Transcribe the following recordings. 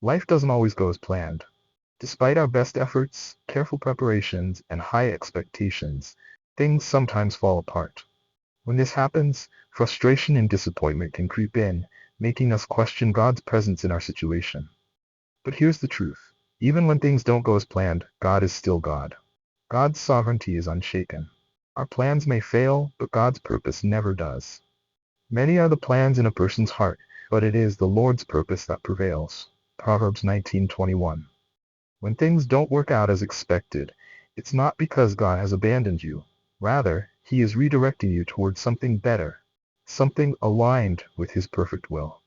Life doesn't always go as planned. Despite our best efforts, careful preparations, and high expectations, things sometimes fall apart. When this happens, frustration and disappointment can creep in, making us question God's presence in our situation. But here's the truth. Even when things don't go as planned, God is still God. God's sovereignty is unshaken. Our plans may fail, but God's purpose never does. Many are the plans in a person's heart, but it is the Lord's purpose that prevails. Proverbs 19:21. When things don't work out as expected, it's not because God has abandoned you. Rather, He is redirecting you towards something better, something aligned with His perfect will.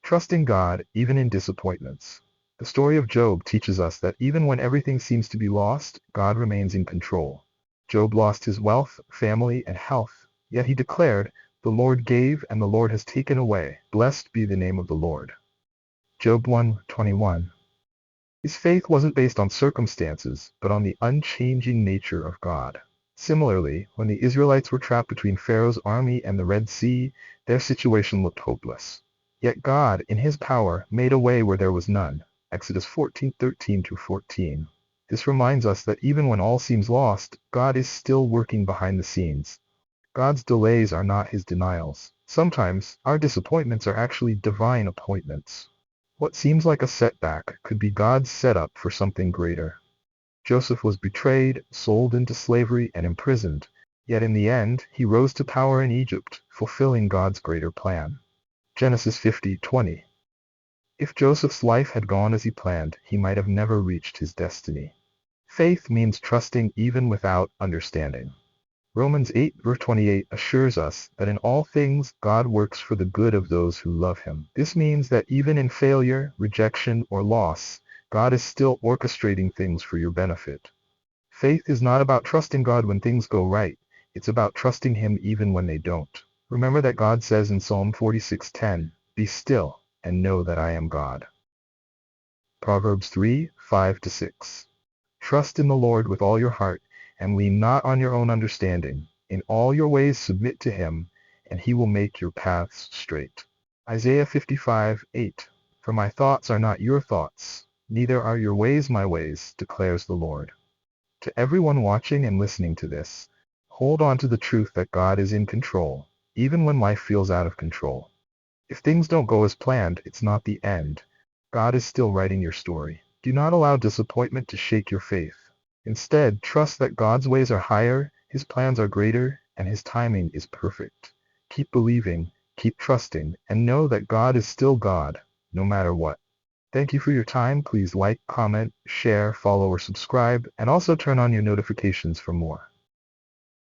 Trusting God, even in disappointments. The story of Job teaches us that even when everything seems to be lost, God remains in control. Job lost his wealth, family, and health, yet he declared, "The Lord gave and the Lord has taken away. Blessed be the name of the Lord." Job 1:21. His faith wasn't based on circumstances, but on the unchanging nature of God. Similarly, when the Israelites were trapped between Pharaoh's army and the Red Sea, their situation looked hopeless. Yet God, in His power, made a way where there was none. Exodus 14:13-14. This reminds us that even when all seems lost, God is still working behind the scenes. God's delays are not His denials. Sometimes, our disappointments are actually divine appointments. What seems like a setback could be God's setup for something greater. Joseph was betrayed, sold into slavery, and imprisoned. Yet in the end, he rose to power in Egypt, fulfilling God's greater plan. Genesis 50:20. If Joseph's life had gone as he planned, he might have never reached his destiny. Faith means trusting even without understanding. Romans 8:28 assures us that in all things God works for the good of those who love Him. This means that even in failure, rejection, or loss, God is still orchestrating things for your benefit. Faith is not about trusting God when things go right. It's about trusting Him even when they don't. Remember that God says in Psalm 46:10, "Be still and know that I am God." Proverbs 3:5-6. Trust in the Lord with all your heart, and lean not on your own understanding. In all your ways submit to Him, and He will make your paths straight. Isaiah 55:8. For my thoughts are not your thoughts, neither are your ways my ways, declares the Lord. To everyone watching and listening to this, hold on to the truth that God is in control, even when life feels out of control. If things don't go as planned, it's not the end. God is still writing your story. Do not allow disappointment to shake your faith. Instead, trust that God's ways are higher, His plans are greater, and His timing is perfect. Keep believing, keep trusting, and know that God is still God, no matter what. Thank you for your time. Please like, comment, share, follow, or subscribe, and also turn on your notifications for more.